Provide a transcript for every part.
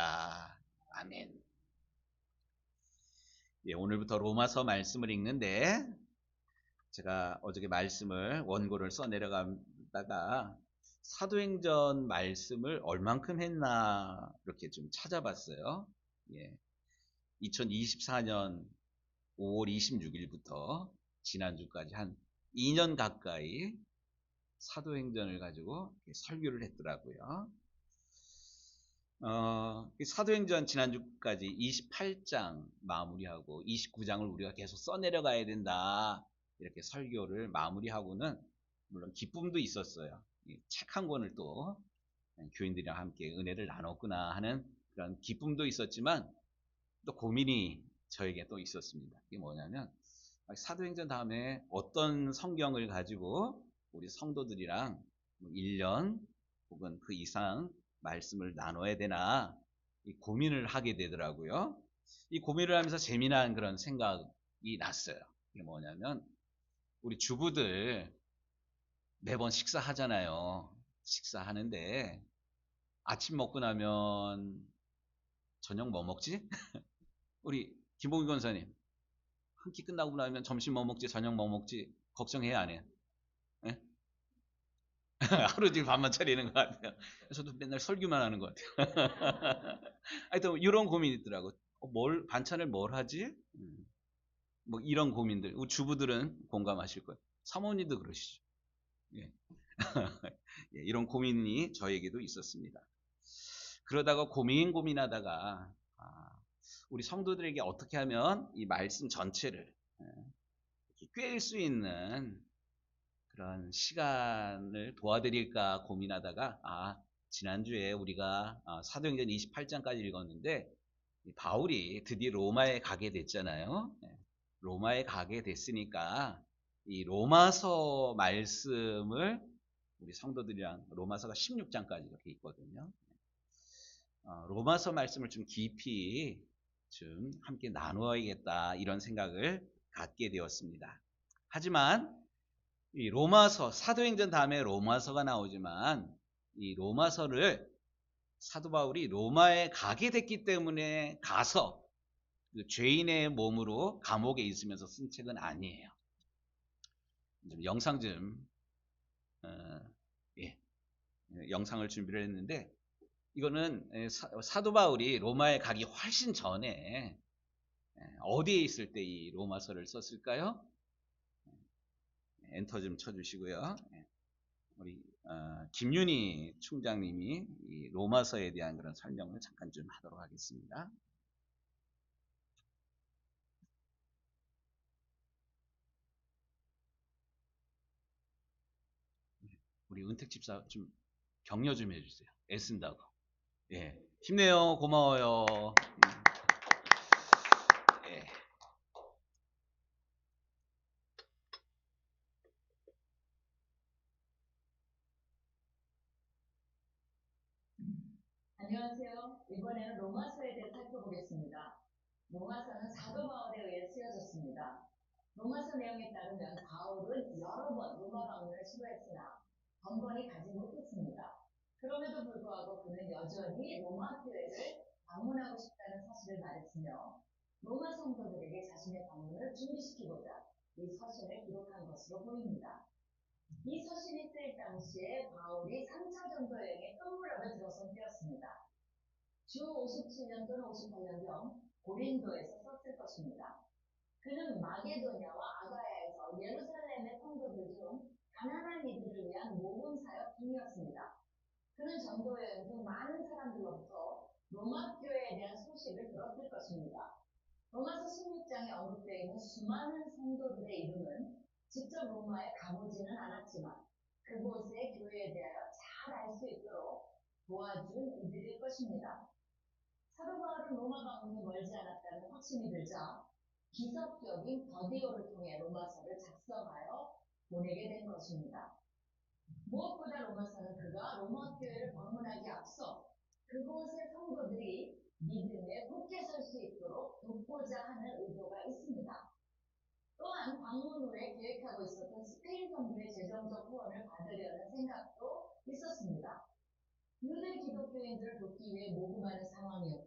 되리이다. 아멘. 예, 오늘부터 로마서 말씀을 읽는데 제가 어저께 말씀을 원고를 써 내려가다가 사도행전 말씀을 얼만큼 했나 이렇게 좀 찾아봤어요. 예, 2024년 5월 26일부터 지난주까지 한 2년 가까이 사도행전을 가지고 설교를 했더라고요. 사도행전 지난주까지 28장 마무리하고 29장을 우리가 계속 써내려가야 된다. 이렇게 설교를 마무리하고는 물론 기쁨도 있었어요. 책 한 권을 또 교인들이랑 함께 은혜를 나눴구나 하는 그런 기쁨도 있었지만 또 고민이 저에게 또 있었습니다. 이게 뭐냐면 사도행전 다음에 어떤 성경을 가지고 우리 성도들이랑 1년 혹은 그 이상 말씀을 나눠야 되나 이 고민을 하게 되더라고요. 이 고민을 하면서 재미난 그런 생각이 났어요. 이게 뭐냐면 우리 주부들 매번 식사하잖아요. 식사하는데 아침 먹고 나면 저녁 뭐 먹지? 우리 김봉희 권사님 한 끼 끝나고 나면 점심 뭐 먹지, 저녁 뭐 먹지 걱정해야 안 해요? 예? 하루 종일 밥만 차리는 것 같아요. 저도 맨날 설교만 하는 것 같아요. 하여튼 이런 고민이 있더라고. 반찬을 뭘 하지? 뭐 이런 고민들. 우리 주부들은 공감하실 거예요. 사모님도 그러시죠. 예. 예, 이런 고민이 저에게도 있었습니다. 그러다가 고민하다가 우리 성도들에게 어떻게 하면 이 말씀 전체를 꿰일 수 있는 그런 시간을 도와드릴까 고민하다가 지난주에 우리가 사도행전 28장까지 읽었는데 바울이 드디어 로마에 가게 됐잖아요. 로마에 가게 됐으니까 이 로마서 말씀을 우리 성도들이랑 로마서가 16장까지 이렇게 있거든요. 로마서 말씀을 좀 깊이 좀 함께 나누어야겠다 이런 생각을 갖게 되었습니다. 하지만 이 로마서, 사도행전 다음에 로마서가 나오지만 이 로마서를 사도 바울이 로마에 가게 됐기 때문에 가서 죄인의 몸으로 감옥에 있으면서 쓴 책은 아니에요. 좀 영상 좀 예, 영상을 준비를 했는데 이거는 사도 바울이 로마에 가기 훨씬 전에 어디에 있을 때 이 로마서를 썼을까요? 엔터 좀 쳐주시고요. 우리 김윤희 총장님이 이 로마서에 대한 그런 설명을 잠깐 좀 하도록 하겠습니다. 우리 은택 집사 좀 격려 좀 해주세요. 애쓴다고. 예, 힘내요. 고마워요. 예. 안녕하세요. 이번에는 로마서에 대해 살펴보겠습니다. 로마서는 사도 바울에 의해 쓰여졌습니다. 로마서 내용에 따르면 바울은 여러 번 로마 방문을 시도했으나 번번이 가지 못했습니다. 그럼에도 불구하고 그는 여전히 로마 교회를 방문하고 싶다는 사실을 말했으며 로마 성도들에게 자신의 방문을 준비시키고자 이 서신을 기록한 것으로 보입니다. 이 서신이 쓰일 당시에 바울이 3차 전도 여행에 끝무렵에 들어선 때였습니다. 주 57년 또는 58년경 고린도에서 썼을 것입니다. 그는 마게도냐와 아가야에서 예루살렘의 성도들 중 가난한 이들을 위한 모금 사역 중이었습니다. 그는 전도 여행 중 많은 사람들로부터 로마 교회에 대한 소식을 들었을 것입니다. 로마서 16장에 언급되어 있는 수많은 성도들의 이름은 직접 로마에 가보지는 않았지만 그곳의 교회에 대하여 잘 알 수 있도록 도와준 이들일 것입니다. 사도 바울은 로마 방문이 멀지 않았다는 확신이 들자 기습적인 더디오를 통해 로마서를 작성하여 보내게 된 것입니다. 무엇보다 로마서는 그가 로마 교회를 방문하기 앞서 그곳의 성도들이 믿음에 굳게 설 수 있도록 돕고자 하는 의도가 있습니다. 또한 방문 후에 계획하고 있었던 스페인 정부의 재정적 후원을 받으려는 생각도 있었습니다. 유대 기독교인들을 돕기 위해 모금하는 상황이었고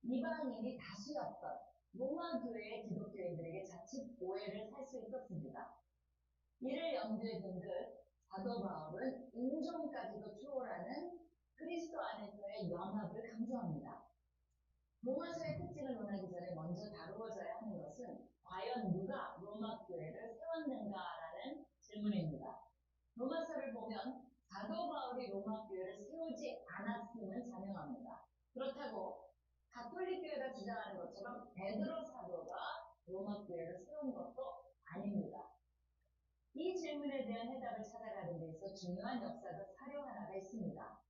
이방인이 다수였던 로마 교회의 기독교인들에게 자칫 오해를 살 수 있었습니다. 이를 염두에 둔 듯 사도 바울은 인종까지도 초월하는 그리스도 안에서의 연합을 강조합니다. 로마서의 특징을 논하기 전에 먼저 다루어져야 하는 것은 과연 누가 로마 교회를 세웠는가라는 질문입니다. 로마서를 보면 사도 바울이 로마 교회를 세우지 않았음을 자명합니다. 그렇다고 가톨릭 교회가 주장하는 것처럼 베드로 사도가 로마 교회를 세운 것도 아닙니다. 이 질문에 대한 해답을 찾아가는 데 있어 중요한 역사적 사료 하나가 있습니다.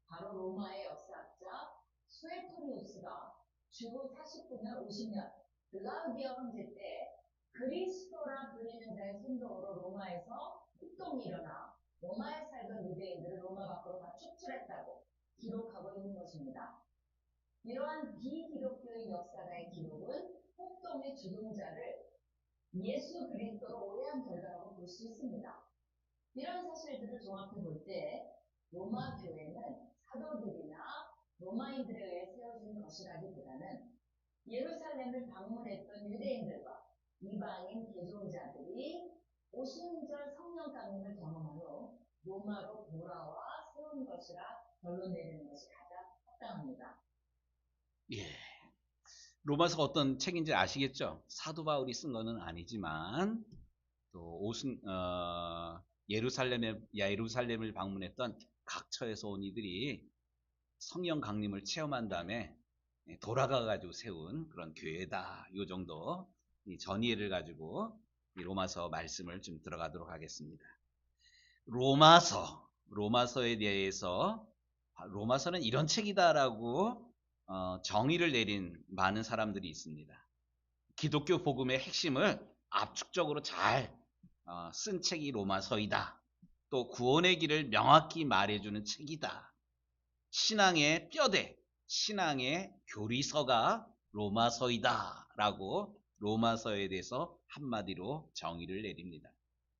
바로 로마의 역사학자 수에토니우스가 주후 49년 50년 글라우디오 황제 때 그리스도라 불리는 자의 선동으로 로마에서 폭동이 일어나 로마에 살던 유대인들을 로마 밖으로 다 축출했다고 기록하고 있는 것입니다. 이러한 비기독교인 역사가의 기록은 폭동의 주동자를 예수 그리스도로 오해한 결과라고 볼 수 있습니다. 이런 사실들을 종합해 볼 때 로마 교회는 사도들이나 로마인들에 의해 세워진 것이라기보다는 예루살렘을 방문했던 유대인들과 이방인 개종자들이 오순절 성령 강림을 경험한 후 로마로 돌아와 세운 것이라 결론 내리는 것이 가장 합당합니다. 예. 로마서 어떤 책인지 아시겠죠? 사도 바울이 쓴 거는 아니지만 또 예루살렘을 방문했던 각처에서 온 이들이 성령 강림을 체험한 다음에 돌아가 가지고 세운 그런 교회다. 이 정도 이 전이해를 가지고 이 로마서 말씀을 좀 들어가도록 하겠습니다. 로마서에 대해서 로마서는 이런 책이다라고 정의를 내린 많은 사람들이 있습니다. 기독교 복음의 핵심을 압축적으로 잘 쓴 책이 로마서이다. 또 구원의 길을 명확히 말해주는 책이다. 신앙의 뼈대, 신앙의 교리서가 로마서이다. 라고 로마서에 대해서 한마디로 정의를 내립니다.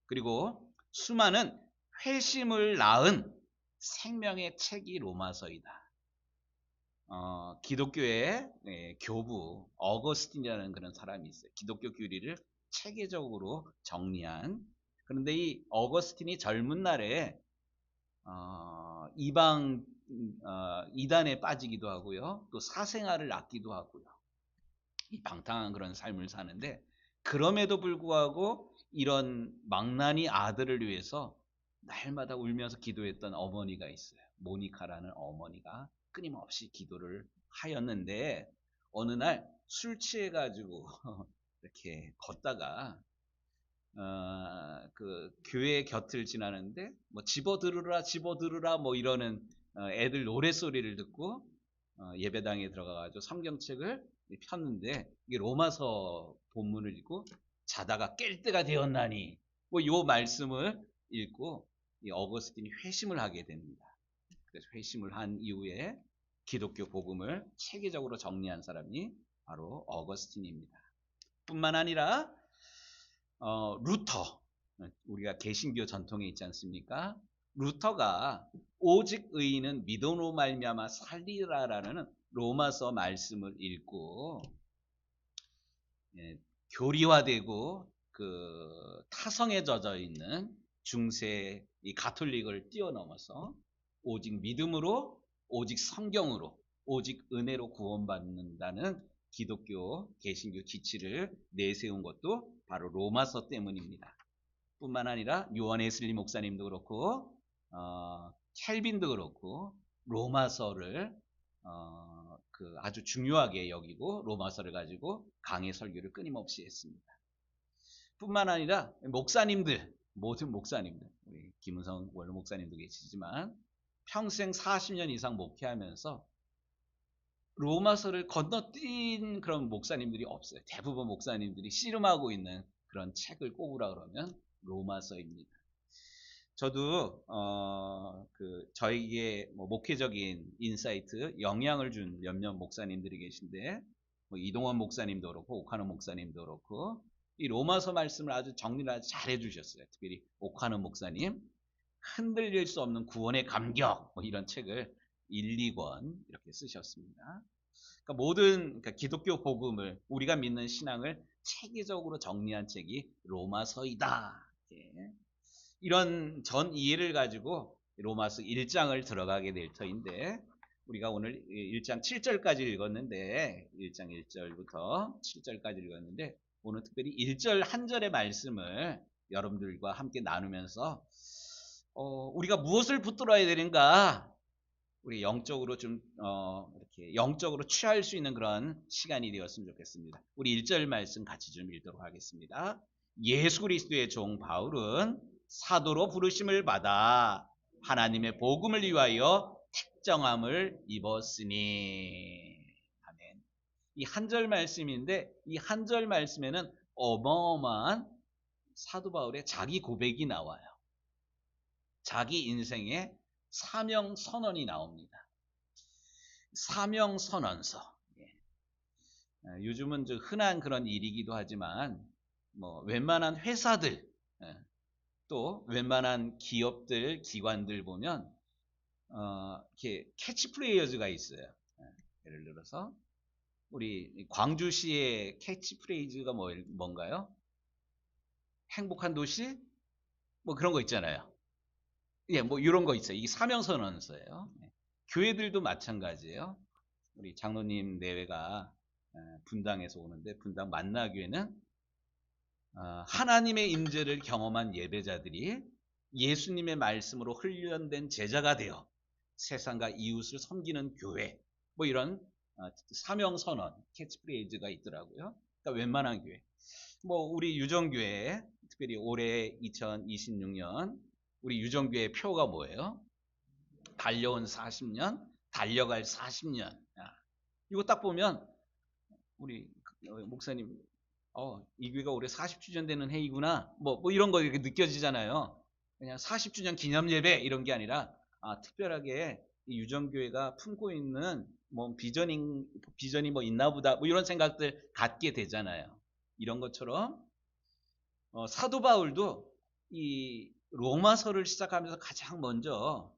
그리고 수많은 회심을 낳은 생명의 책이 로마서이다. 기독교의 교부 어거스틴이라는 그런 사람이 있어요. 기독교 교리를 체계적으로 정리한. 그런데 이 어거스틴이 젊은 날에 이단에 빠지기도 하고요. 또 사생활을 낳기도 하고요. 이 방탕한 그런 삶을 사는데 그럼에도 불구하고 이런 망나니 아들을 위해서 날마다 울면서 기도했던 어머니가 있어요. 모니카라는 어머니가 끊임없이 기도를 하였는데 어느 날 술 취해가지고 이렇게 걷다가 그 교회 곁을 지나는데 뭐 집어들으라 뭐 이러는 애들 노랫소리를 듣고 예배당에 들어가가지고 성경책을 폈는데 이게 로마서 본문을 읽고 자다가 깰 때가 되었나니 뭐 요 말씀을 읽고 이 어거스틴이 회심을 하게 됩니다. 그래서 회심을 한 이후에 기독교 복음을 체계적으로 정리한 사람이 바로 어거스틴입니다. 뿐만 아니라 루터, 우리가 개신교 전통에 있지 않습니까? 루터가 오직 의인은 믿음으로 말미암아 살리라라는 로마서 말씀을 읽고 교리화되고 그 타성에 젖어 있는 중세 이 가톨릭을 뛰어넘어서 오직 믿음으로, 오직 성경으로, 오직 은혜로 구원받는다는 기독교 개신교 지치를 내세운 것도 바로 로마서 때문입니다. 뿐만 아니라 요한 웨슬리 목사님도 그렇고 켈빈도 그렇고 로마서를 그 아주 중요하게 여기고 로마서를 가지고 강해 설교를 끊임없이 했습니다. 뿐만 아니라 목사님들, 모든 목사님들, 우리 김은성 원로 목사님도 계시지만 평생 40년 이상 목회하면서 로마서를 건너뛴 그런 목사님들이 없어요. 대부분 목사님들이 씨름하고 있는 그런 책을 꼽으라 그러면 로마서입니다. 저도 저에게 뭐 목회적인 인사이트, 영향을 준 몇몇 목사님들이 계신데 뭐 이동원 목사님도 그렇고 오카노 목사님도 그렇고 이 로마서 말씀을 아주 정리를 아주 잘 해주셨어요. 특별히 오카노 목사님 흔들릴 수 없는 구원의 감격 뭐 이런 책을 1, 2권 이렇게 쓰셨습니다. 그러니까 기독교 복음을 우리가 믿는 신앙을 체계적으로 정리한 책이 로마서이다. 예. 이런 전 이해를 가지고 로마서 1장을 들어가게 될 터인데 우리가 오늘 1장 7절까지 읽었는데 1장 1절부터 7절까지 읽었는데 오늘 특별히 1절 한 절의 말씀을 여러분들과 함께 나누면서 우리가 무엇을 붙들어야 되는가 우리 영적으로 좀 이렇게 영적으로 취할 수 있는 그런 시간이 되었으면 좋겠습니다. 우리 1절 말씀 같이 좀 읽도록 하겠습니다. 예수 그리스도의 종 바울은 사도로 부르심을 받아 하나님의 복음을 위하여 택정함을 입었으니. 아멘. 이 한 절 말씀인데 이 한 절 말씀에는 어마어마한 사도 바울의 자기 고백이 나와요. 자기 인생의 사명 선언이 나옵니다. 사명 선언서. 요즘은 흔한 그런 일이기도 하지만 뭐 웬만한 회사들 또 웬만한 기업들 기관들 보면 이렇게 캐치프레이즈가 있어요. 예를 들어서 우리 광주시의 캐치프레이즈가 뭔가요? 행복한 도시? 뭐 그런 거 있잖아요. 예, 뭐 이런 거 있어요. 이게 사명선언서예요. 교회들도 마찬가지예요. 우리 장로님 내외가 분당에서 오는데 분당 만나교회는 하나님의 임재를 경험한 예배자들이 예수님의 말씀으로 훈련된 제자가 되어 세상과 이웃을 섬기는 교회 뭐 이런 사명선언 캐치프레이즈가 있더라고요. 그러니까 웬만한 교회 뭐 우리 유정교회 특별히 올해 2026년 우리 유정교회 표가 뭐예요? 달려온 40년, 달려갈 40년. 이거 딱 보면 우리 목사님, 이 교회가 올해 40주년 되는 해이구나. 뭐 이런 거 이렇게 느껴지잖아요. 그냥 40주년 기념 예배 이런 게 아니라 특별하게 이 유정교회가 품고 있는 뭐 비전이 뭐 있나 보다. 뭐 이런 생각들 갖게 되잖아요. 이런 것처럼 사도 바울도 이 로마서를 시작하면서 가장 먼저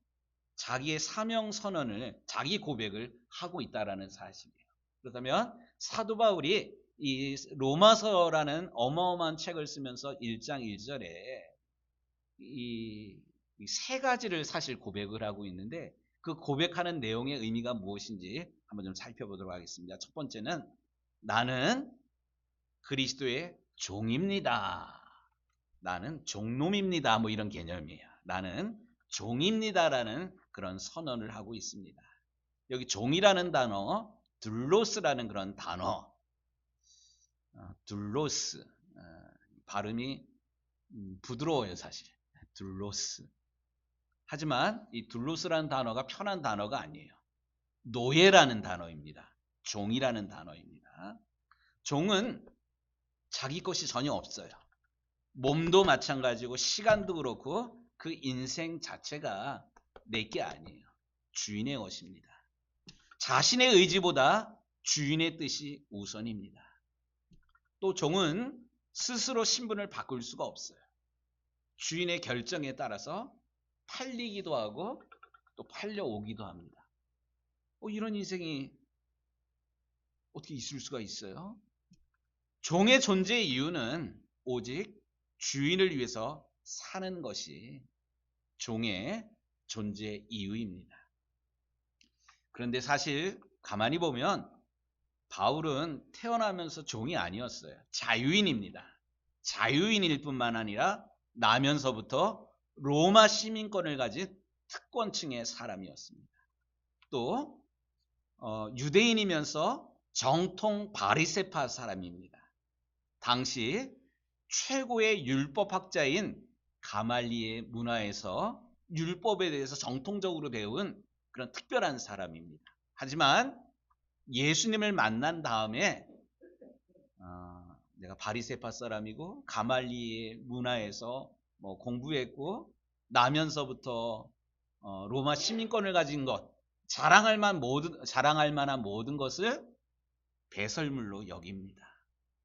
자기의 사명 선언을 자기 고백을 하고 있다라는 사실이에요. 그렇다면 사도 바울이 이 로마서라는 어마어마한 책을 쓰면서 1장 1절에 이 세 가지를 사실 고백을 하고 있는데 그 고백하는 내용의 의미가 무엇인지 한번 좀 살펴보도록 하겠습니다. 첫 번째는 나는 그리스도의 종입니다. 나는 종놈입니다. 뭐 이런 개념이에요. 나는 종입니다라는 그런 선언을 하고 있습니다. 여기 종이라는 단어, 둘로스라는 그런 단어, 둘로스 발음이 부드러워요 사실. 둘로스. 하지만 이 둘로스라는 단어가 편한 단어가 아니에요. 노예라는 단어입니다. 종이라는 단어입니다. 종은 자기 것이 전혀 없어요. 몸도 마찬가지고 시간도 그렇고 그 인생 자체가 내게 아니에요. 주인의 것입니다. 자신의 의지보다 주인의 뜻이 우선입니다. 또 종은 스스로 신분을 바꿀 수가 없어요. 주인의 결정에 따라서 팔리기도 하고 또 팔려오기도 합니다. 이런 인생이 어떻게 있을 수가 있어요? 종의 존재의 이유는 오직 주인을 위해서 사는 것이 종의 존재 이유입니다. 그런데 사실 가만히 보면 바울은 태어나면서 종이 아니었어요. 자유인입니다. 자유인일 뿐만 아니라 나면서부터 로마 시민권을 가진 특권층의 사람이었습니다. 또 유대인이면서 정통 바리새파 사람입니다. 당시 최고의 율법학자인 가말리의 문화에서 율법에 대해서 정통적으로 배운 그런 특별한 사람입니다. 하지만 예수님을 만난 다음에 내가 바리새파 사람이고 가말리의 문화에서 뭐 공부했고 나면서부터 로마 시민권을 가진 것 자랑할 만한 모든 것을 배설물로 여깁니다.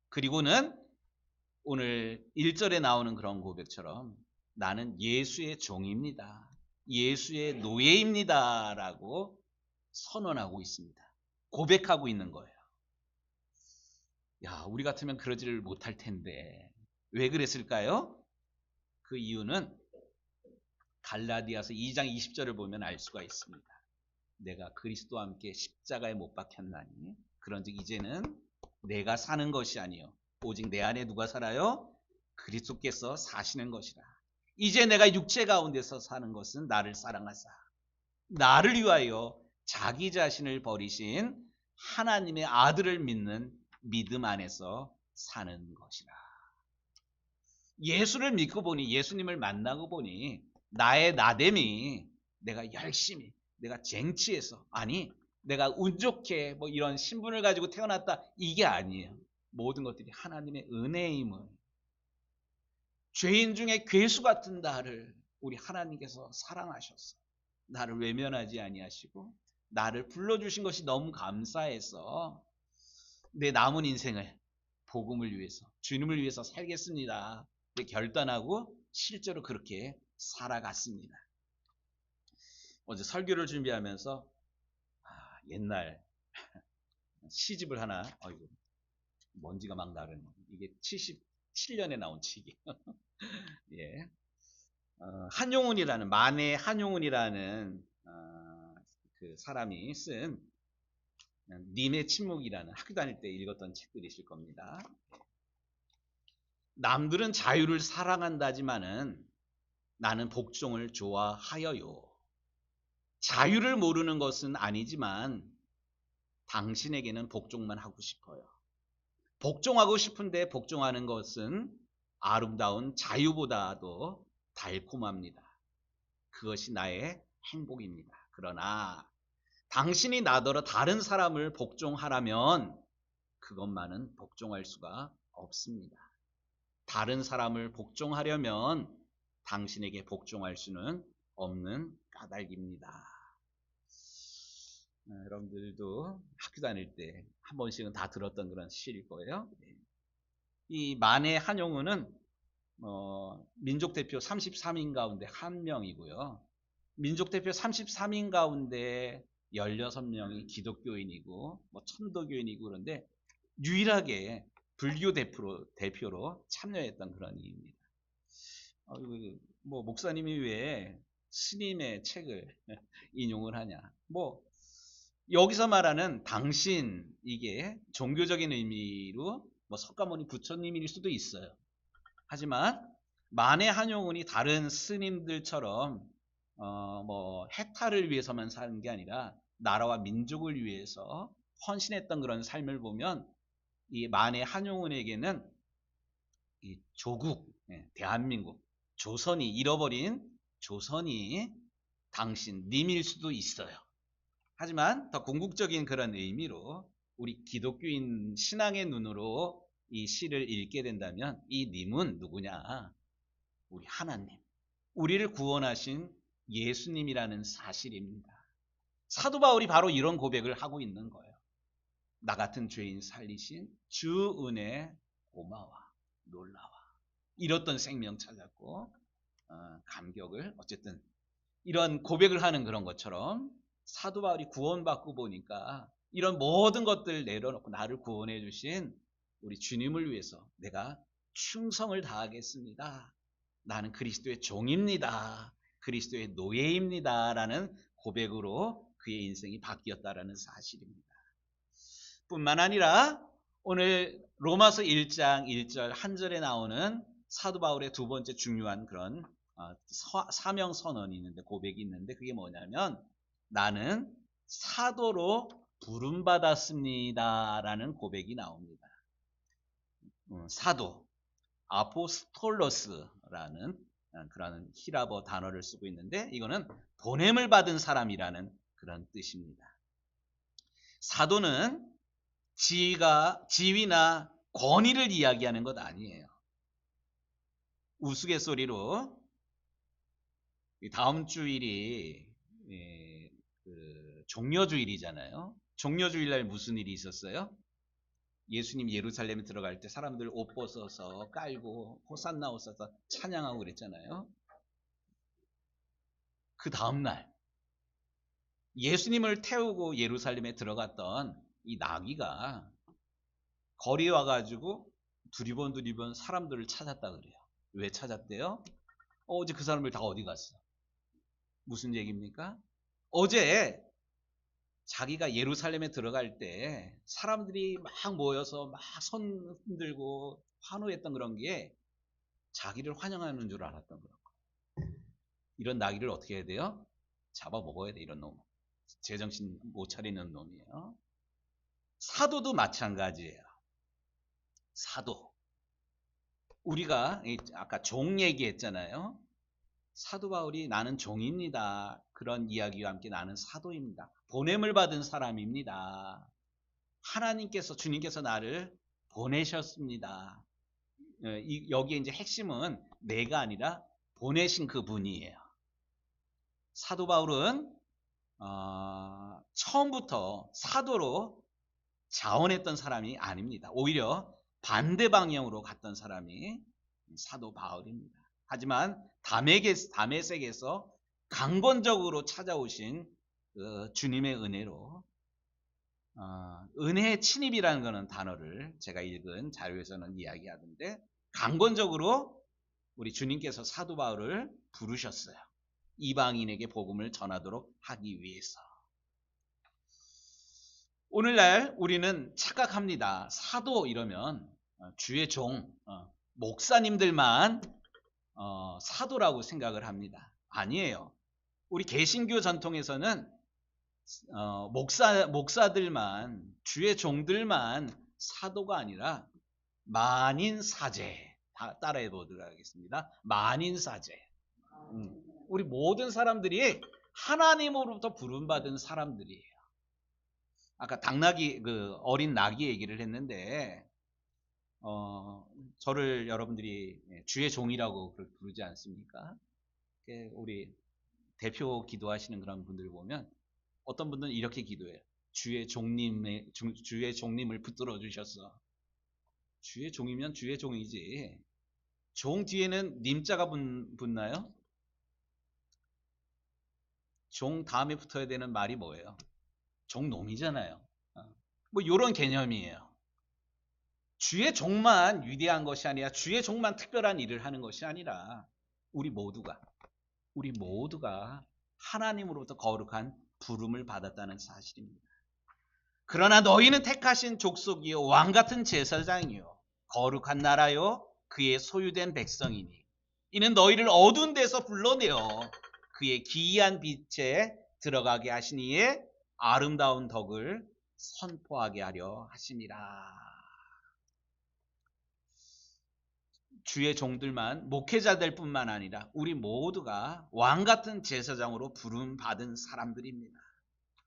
그리고는 오늘 1절에 나오는 그런 고백처럼 나는 예수의 종입니다. 예수의 노예입니다. 라고 선언하고 있습니다. 고백하고 있는 거예요. 야, 우리 같으면 그러지를 못할 텐데 왜 그랬을까요? 그 이유는 갈라디아서 2장 20절을 보면 알 수가 있습니다. 내가 그리스도와 함께 십자가에 못 박혔나니 그런즉 이제는 내가 사는 것이 아니요 오직 내 안에 누가 살아요? 그리스도께서 사시는 것이라. 이제 내가 육체 가운데서 사는 것은 나를 사랑하사 나를 위하여 자기 자신을 버리신 하나님의 아들을 믿는 믿음 안에서 사는 것이라. 예수를 믿고 보니, 예수님을 만나고 보니 나의 나됨이 내가 열심히, 내가 쟁취해서, 아니 내가 운 좋게 뭐 이런 신분을 가지고 태어났다, 이게 아니에요. 모든 것들이 하나님의 은혜임을, 죄인 중에 괴수 같은 나를 우리 하나님께서 사랑하셔서 나를 외면하지 아니하시고 나를 불러주신 것이 너무 감사해서 내 남은 인생을 복음을 위해서, 주님을 위해서 살겠습니다 결단하고 실제로 그렇게 살아갔습니다. 어제 설교를 준비하면서 옛날 시집을 하나, 어이구, 먼지가 막 나르네. 이게 77년에 나온 책이에요. 예. 한용운이라는, 만해 한용운이라는 그 사람이 쓴 님의 침묵이라는, 학교 다닐 때 읽었던 책들이실 겁니다. 남들은 자유를 사랑한다지만은 나는 복종을 좋아하여요. 자유를 모르는 것은 아니지만 당신에게는 복종만 하고 싶어요. 복종하고 싶은데 복종하는 것은 아름다운 자유보다도 달콤합니다. 그것이 나의 행복입니다. 그러나 당신이 나더러 다른 사람을 복종하라면 그것만은 복종할 수가 없습니다. 다른 사람을 복종하려면 당신에게 복종할 수는 없는 까닭입니다. 여러분들도 학교 다닐 때 한 번씩은 다 들었던 그런 시일 거예요. 이 만해 한용운은 민족 대표 33인 가운데 한 명이고요. 민족 대표 33인 가운데 16명이 기독교인이고 뭐 천도교인이고 그런데 유일하게 불교 대표로 참여했던 그런 이입니다. 뭐 목사님이 왜 스님의 책을 인용을 하냐? 뭐 여기서 말하는 당신, 이게 종교적인 의미로 뭐 석가모니 부처님일 수도 있어요. 하지만 만해 한용운이 다른 스님들처럼 뭐 해탈을 위해서만 사는 게 아니라 나라와 민족을 위해서 헌신했던 그런 삶을 보면 이 만해 한용운에게는 이 조국, 대한민국, 조선이, 잃어버린 조선이 당신, 님일 수도 있어요. 하지만 더 궁극적인 그런 의미로 우리 기독교인 신앙의 눈으로 이 시를 읽게 된다면 이 님은 누구냐? 우리 하나님, 우리를 구원하신 예수님이라는 사실입니다. 사도 바울이 바로 이런 고백을 하고 있는 거예요. 나 같은 죄인 살리신 주 은혜 고마워 놀라워. 잃었던 생명 찾았고 감격을, 어쨌든 이런 고백을 하는 그런 것처럼 사도 바울이 구원받고 보니까 이런 모든 것들 내려놓고 나를 구원해 주신 우리 주님을 위해서 내가 충성을 다하겠습니다. 나는 그리스도의 종입니다. 그리스도의 노예입니다. 라는 고백으로 그의 인생이 바뀌었다라는 사실입니다. 뿐만 아니라 오늘 로마서 1장 1절 한 절에 나오는 사도 바울의 두 번째 중요한 그런 사명 선언이 있는데, 고백이 있는데, 그게 뭐냐면 나는 사도로 부름받았습니다 라는 고백이 나옵니다. 사도, 아포스톨로스라는 그런 히라버 단어를 쓰고 있는데, 이거는 보냄을 받은 사람이라는 그런 뜻입니다. 사도는 지위나 권위를 이야기하는 것 아니에요. 우스갯소리로 다음 주일이 종려주일이잖아요. 종려주일날 무슨 일이 있었어요? 예수님 예루살렘에 들어갈 때 사람들 옷 벗어서 깔고 호산나 호산나 찬양하고 그랬잖아요. 그 다음날 예수님을 태우고 예루살렘에 들어갔던 이 나귀가 거리에 와가지고 두리번 사람들을 찾았다 그래요. 왜 찾았대요? 어제 그 사람들 다 어디 갔어? 무슨 얘기입니까? 어제 자기가 예루살렘에 들어갈 때 사람들이 막 모여서 막 손 흔들고 환호했던 그런 게 자기를 환영하는 줄 알았던 거예요. 이런 나귀를 어떻게 해야 돼요? 잡아 먹어야 돼, 이런 놈. 제정신 못 차리는 놈이에요. 사도도 마찬가지예요. 사도. 우리가 아까 종 얘기했잖아요. 사도 바울이 나는 종입니다. 그런 이야기와 함께 나는 사도입니다. 보냄을 받은 사람입니다. 하나님께서, 주님께서 나를 보내셨습니다. 여기에 이제 핵심은 내가 아니라 보내신 그 분이에요. 사도 바울은 처음부터 사도로 자원했던 사람이 아닙니다. 오히려 반대 방향으로 갔던 사람이 사도 바울입니다. 하지만 다메섹에서 강권적으로 찾아오신 그 주님의 은혜로 은혜의 침입이라는 것은 단어를 제가 읽은 자료에서는 이야기하던데 강권적으로 우리 주님께서 사도 바울을 부르셨어요. 이방인에게 복음을 전하도록 하기 위해서. 오늘날 우리는 착각합니다. 사도 이러면 주의 종, 목사님들만 사도라고 생각을 합니다. 아니에요. 우리 개신교 전통에서는 목사들만, 주의 종들만 사도가 아니라 만인사제, 따라해 보도록 하겠습니다. 만인사제. 우리 모든 사람들이 하나님으로부터 부름받은 사람들이에요. 아까 당나귀, 그 어린 나귀 얘기를 했는데, 저를 여러분들이 주의 종이라고 부르지 않습니까? 우리 대표 기도하시는 그런 분들 보면 어떤 분들은 이렇게 기도해요. 주의 종님을 붙들어 주셨어. 주의 종이면 주의 종이지. 종 뒤에는 님자가 붙나요? 종 다음에 붙어야 되는 말이 뭐예요? 종놈이잖아요. 뭐 이런 개념이에요. 주의 종만 위대한 것이 아니라 주의 종만 특별한 일을 하는 것이 아니라 우리 모두가 하나님으로부터 거룩한 부름을 받았다는 사실입니다. 그러나 너희는 택하신 족속이요 왕같은 제사장이요 거룩한 나라요 그의 소유된 백성이니 이는 너희를 어두운 데서 불러내어 그의 기이한 빛에 들어가게 하시니에 아름다운 덕을 선포하게 하려 하심이라. 주의 종들만, 목회자들 뿐만 아니라 우리 모두가 왕같은 제사장으로 부름받은 사람들입니다.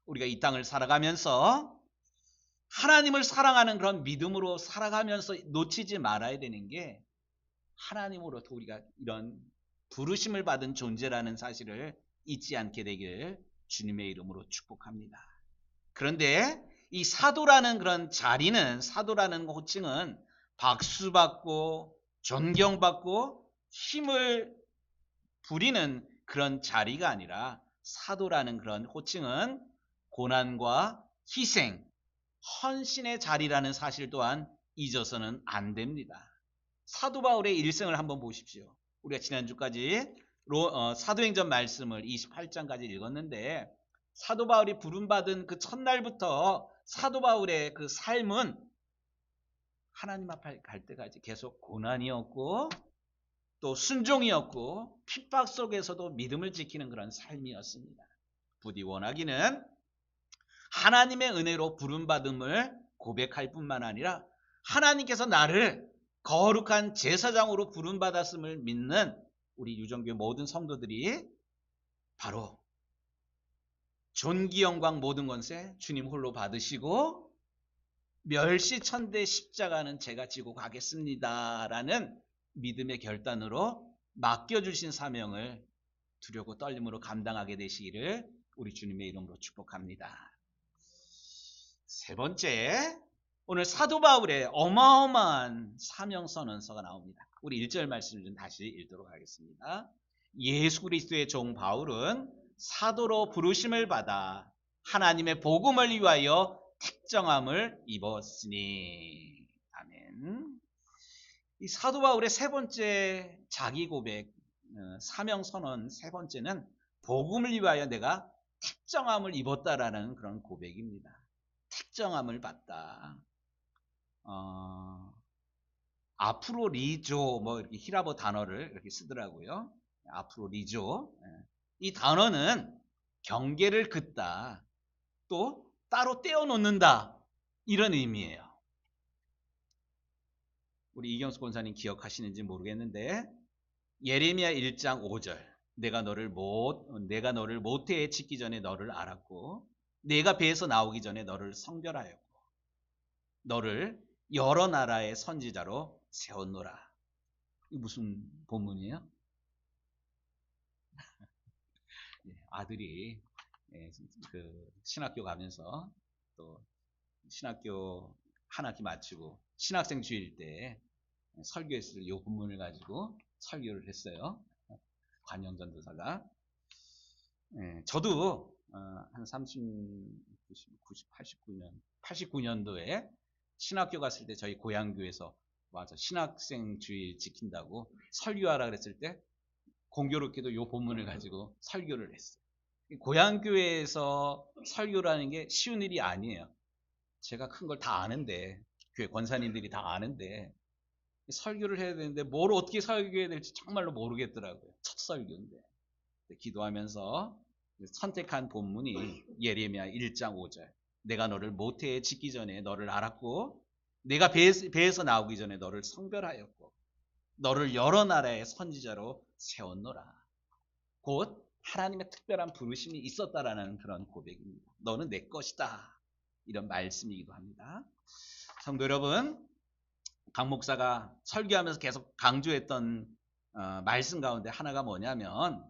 우리가 이 땅을 살아가면서 하나님을 사랑하는 그런 믿음으로 살아가면서 놓치지 말아야 되는 게 하나님으로부터 우리가 이런 부르심을 받은 존재라는 사실을 잊지 않게 되길 주님의 이름으로 축복합니다. 그런데 이 사도라는 그런 자리는, 사도라는 호칭은 박수받고 존경받고 힘을 부리는 그런 자리가 아니라 사도라는 그런 호칭은 고난과 희생, 헌신의 자리라는 사실 또한 잊어서는 안 됩니다. 사도 바울의 일생을 한번 보십시오. 우리가 지난주까지 사도행전 말씀을 28장까지 읽었는데 사도 바울이 부름받은 그 첫날부터 사도 바울의 그 삶은 하나님 앞에 갈 때까지 계속 고난이었고 또 순종이었고 핍박 속에서도 믿음을 지키는 그런 삶이었습니다. 부디 원하기는 하나님의 은혜로 부름받음을 고백할 뿐만 아니라 하나님께서 나를 거룩한 제사장으로 부름받았음을 믿는 우리 유정교회 모든 성도들이 바로 존귀 영광 모든 권세 주님 홀로 받으시고 멸시천대 십자가는 제가 지고 가겠습니다라는 믿음의 결단으로 맡겨주신 사명을 두려고 떨림으로 감당하게 되시기를 우리 주님의 이름으로 축복합니다. 세 번째, 오늘 사도 바울의 어마어마한 사명선언서가 나옵니다. 우리 1절 말씀을 좀 다시 읽도록 하겠습니다. 예수 그리스도의 종 바울은 사도로 부르심을 받아 하나님의 복음을 위하여 택정함을 입었으니. 아멘. 이 사도 바울의 세 번째 자기 고백, 사명 선언 세 번째는 복음을 위하여 내가 택정함을 입었다라는 그런 고백입니다. 택정함을 받다. 아프로리조 뭐 이렇게 히라보 단어를 이렇게 쓰더라고요. 아프로리조. 이 단어는 경계를 긋다, 또 따로 떼어놓는다, 이런 의미예요. 우리 이경수 권사님 기억하시는지 모르겠는데 예레미야 1장 5절 내가 너를 모태에 짓기 전에 너를 알았고 내가 배에서 나오기 전에 너를 성별하였고 너를 여러 나라의 선지자로 세웠노라. 이 무슨 본문이에요? 아들이 그 신학교 가면서 또 신학교 한 학기 마치고 신학생 주일 때 설교했을 이 본문을 가지고 설교를 했어요. 관영 전도사가. 저도 한 89년도에 신학교 갔을 때 저희 고향교에서 와서 신학생 주일 지킨다고 설교하라 그랬을 때 공교롭게도 이 본문을 가지고 설교를 했어요. 고향교회에서 설교라는 게 쉬운 일이 아니에요. 제가 큰 걸 다 아는데, 교회 권사님들이 다 아는데 설교를 해야 되는데 뭘 어떻게 설교해야 될지 정말로 모르겠더라고요. 첫 설교인데. 기도하면서 선택한 본문이 예레미야 1장 5절 내가 너를 모태에 짓기 전에 너를 알았고 내가 배에서 나오기 전에 너를 성별하였고 너를 여러 나라의 선지자로 세웠노라. 곧 하나님의 특별한 부르심이 있었다라는 그런 고백입니다. 너는 내 것이다. 이런 말씀이기도 합니다. 성도 여러분, 강 목사가 설교하면서 계속 강조했던 말씀 가운데 하나가 뭐냐면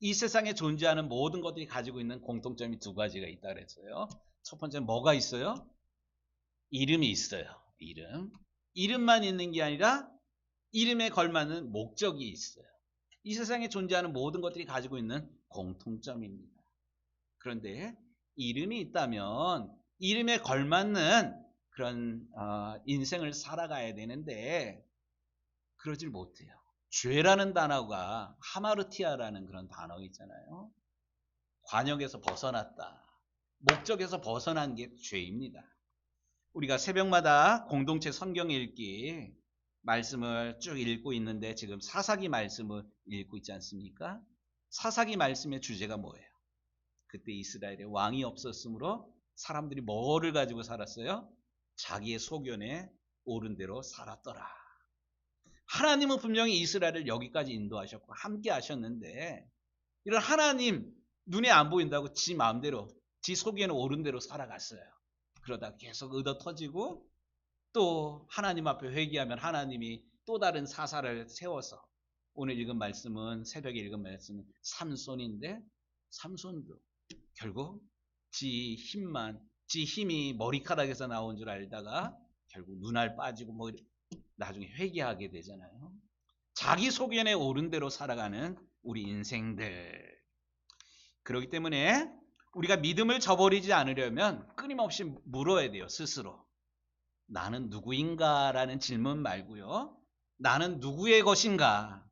이 세상에 존재하는 모든 것들이 가지고 있는 공통점이 두 가지가 있다 그랬어요. 첫 번째는 뭐가 있어요? 이름이 있어요. 이름만 있는 게 아니라 이름에 걸맞는 목적이 있어요. 이 세상에 존재하는 모든 것들이 가지고 있는 공통점입니다. 그런데 이름이 있다면 이름에 걸맞는 그런 인생을 살아가야 되는데 그러질 못해요. 죄라는 단어가 하마르티아라는 그런 단어 있잖아요. 관역에서 벗어났다. 목적에서 벗어난 게 죄입니다. 우리가 새벽마다 공동체 성경 읽기 말씀을 쭉 읽고 있는데 지금 사사기 말씀을 읽고 있지 않습니까? 사사기 말씀의 주제가 뭐예요? 그때 이스라엘에 왕이 없었으므로 사람들이 뭐를 가지고 살았어요? 자기의 소견에 옳은 대로 살았더라. 하나님은 분명히 이스라엘을 여기까지 인도하셨고 함께 하셨는데 이런 하나님 눈에 안 보인다고 지 마음대로 지 속에는 옳은 대로 살아갔어요. 그러다 계속 의도 터지고 또 하나님 앞에 회개하면 하나님이 또 다른 사사를 세워서 오늘 읽은 말씀은 새벽에 읽은 말씀은 삼손인데 삼손도 결국 지 힘이 머리카락에서 나온 줄 알다가 결국 눈알 빠지고 뭐 나중에 회개하게 되잖아요. 자기 소견에 옳은 대로 살아가는 우리 인생들. 그렇기 때문에 우리가 믿음을 저버리지 않으려면 끊임없이 물어야 돼요. 스스로. 나는 누구인가? 라는 질문 말고요. 나는 누구의 것인가?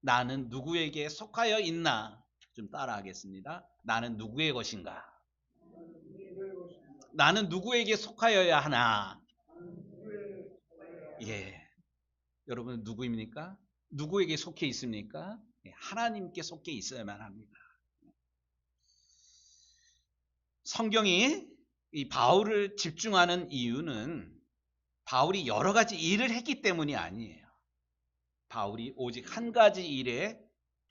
나는 누구에게 속하여 있나? 좀 따라하겠습니다. 나는 누구의 것인가? 나는 누구에게 속하여야 하나? 예. 여러분 누구입니까? 누구에게 속해 있습니까? 하나님께 속해 있어야만 합니다. 성경이 이 바울을 집중하는 이유는 바울이 여러 가지 일을 했기 때문이 아니에요. 바울이 오직 한 가지 일에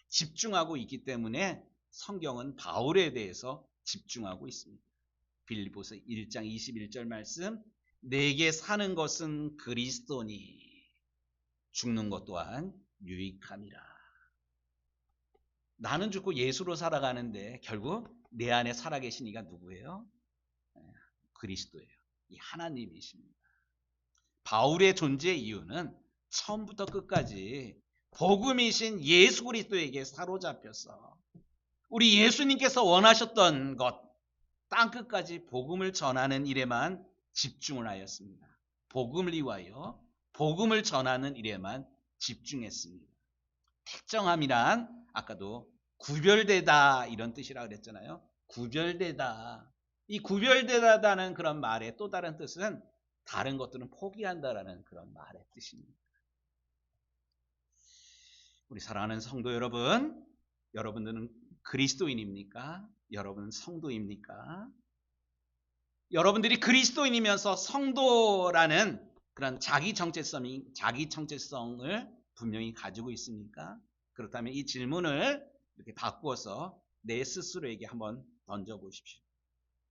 집중하고 있기 때문에 성경은 바울에 대해서 집중하고 있습니다. 빌립보서 1장 21절 말씀 내게 사는 것은 그리스도니 죽는 것 또한 유익함이라. 나는 죽고 예수로 살아가는데 결국 내 안에 살아계신 이가 누구예요? 그리스도예요. 이 하나님이십니다. 바울의 존재 이유는 처음부터 끝까지 복음이신 예수 그리스도에게 사로잡혀서 우리 예수님께서 원하셨던 것, 땅끝까지 복음을 전하는 일에만 집중을 하였습니다. 복음을 위하여 복음을 전하는 일에만 집중했습니다. 택정함이란 아까도 구별되다 이런 뜻이라 그랬잖아요. 구별되다. 이 구별되다는 그런 말의 또 다른 뜻은 다른 것들은 포기한다라는 그런 말의 뜻입니다. 우리 사랑하는 성도 여러분, 여러분들은 그리스도인입니까? 여러분은 성도입니까? 여러분들이 그리스도인이면서 성도라는 그런 자기 정체성을 분명히 가지고 있습니까? 그렇다면 이 질문을 이렇게 바꾸어서 내 스스로에게 한번 던져보십시오.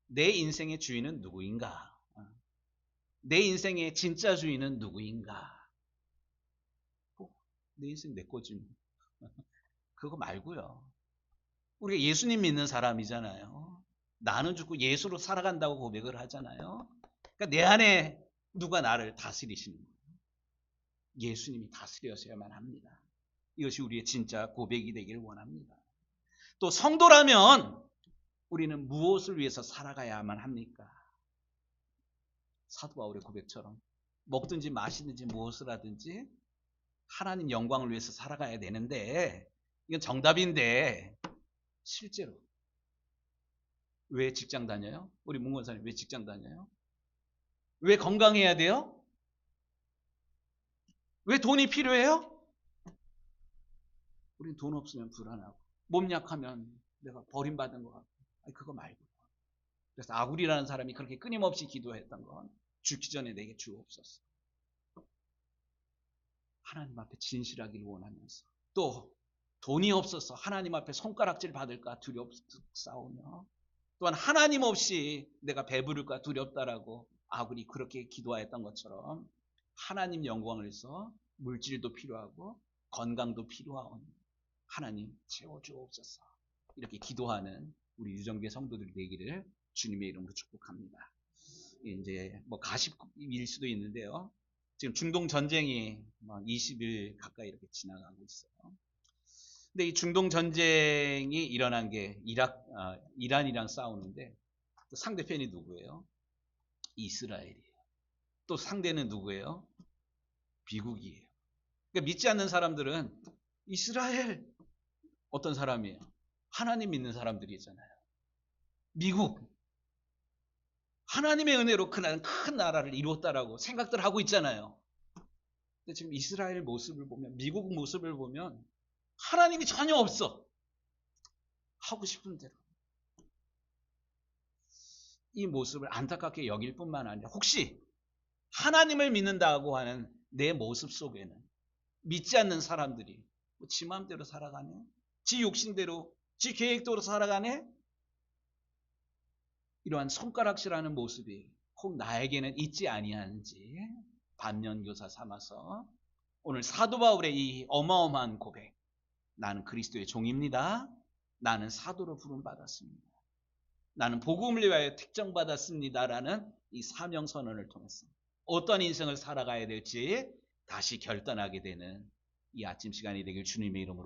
내 인생의 주인은 누구인가? 내 인생의 진짜 주인은 누구인가? 내 인생 내 거지. 그거 말고요. 우리가 예수님 믿는 사람이잖아요. 나는 죽고 예수로 살아간다고 고백을 하잖아요. 그러니까 내 안에 누가 나를 다스리시는 거예요. 예수님이 다스려야만 합니다. 이것이 우리의 진짜 고백이 되기를 원합니다. 또 성도라면 우리는 무엇을 위해서 살아가야만 합니까? 사도 바울의 고백처럼 먹든지 마시든지 무엇을 하든지 하나님 영광을 위해서 살아가야 되는데 이건 정답인데 실제로 왜 직장 다녀요? 우리 문권사님 왜 직장 다녀요? 왜 건강해야 돼요? 왜 돈이 필요해요? 우린 돈 없으면 불안하고 몸 약하면 내가 버림받은 것 같고 그거 말고. 그래서 아굴이라는 사람이 그렇게 끊임없이 기도했던 건 죽기 전에 내게 주옵소서. 하나님 앞에 진실하기를 원하면서 또 돈이 없어서 하나님 앞에 손가락질 받을까 두렵사오며 또한 하나님 없이 내가 배부를까 두렵다라고 아굴이 그렇게 기도하였던 것처럼 하나님 영광을 위해서 물질도 필요하고 건강도 필요하오니 하나님 채워주옵소서. 이렇게 기도하는 우리 유정교회 성도들이 되기를 주님의 이름으로 축복합니다. 이제 뭐 가십일 수도 있는데요. 지금 중동 전쟁이 20일 가까이 이렇게 지나가고 있어요. 근데 이 중동 전쟁이 일어난 게 이란이랑 싸우는데 상대편이 누구예요? 이스라엘이에요. 또 상대는 누구예요? 미국이에요. 그러니까 믿지 않는 사람들은 이스라엘 어떤 사람이에요? 하나님 믿는 사람들이잖아요. 미국 하나님의 은혜로 큰 나라를 이루었다라고 생각들 하고 있잖아요. 근데 지금 이스라엘 모습을 보면 미국 모습을 보면 하나님이 전혀 없어. 하고 싶은 대로. 이 모습을 안타깝게 여길 뿐만 아니라 혹시 하나님을 믿는다고 하는 내 모습 속에는 믿지 않는 사람들이 지 마음대로 살아가네? 지 욕심대로, 지 계획대로 살아가네? 이러한 손가락질하는 모습이 혹 나에게는 있지 아니하는지 반면교사 삼아서 오늘 사도 바울의 이 어마어마한 고백, 나는 그리스도의 종입니다. 나는 사도로 부름받았습니다. 나는 복음을 위하여 택정받았습니다라는 이 사명선언을 통해서 어떤 인생을 살아가야 될지 다시 결단하게 되는 이 아침 시간이 되길 주님의 이름으로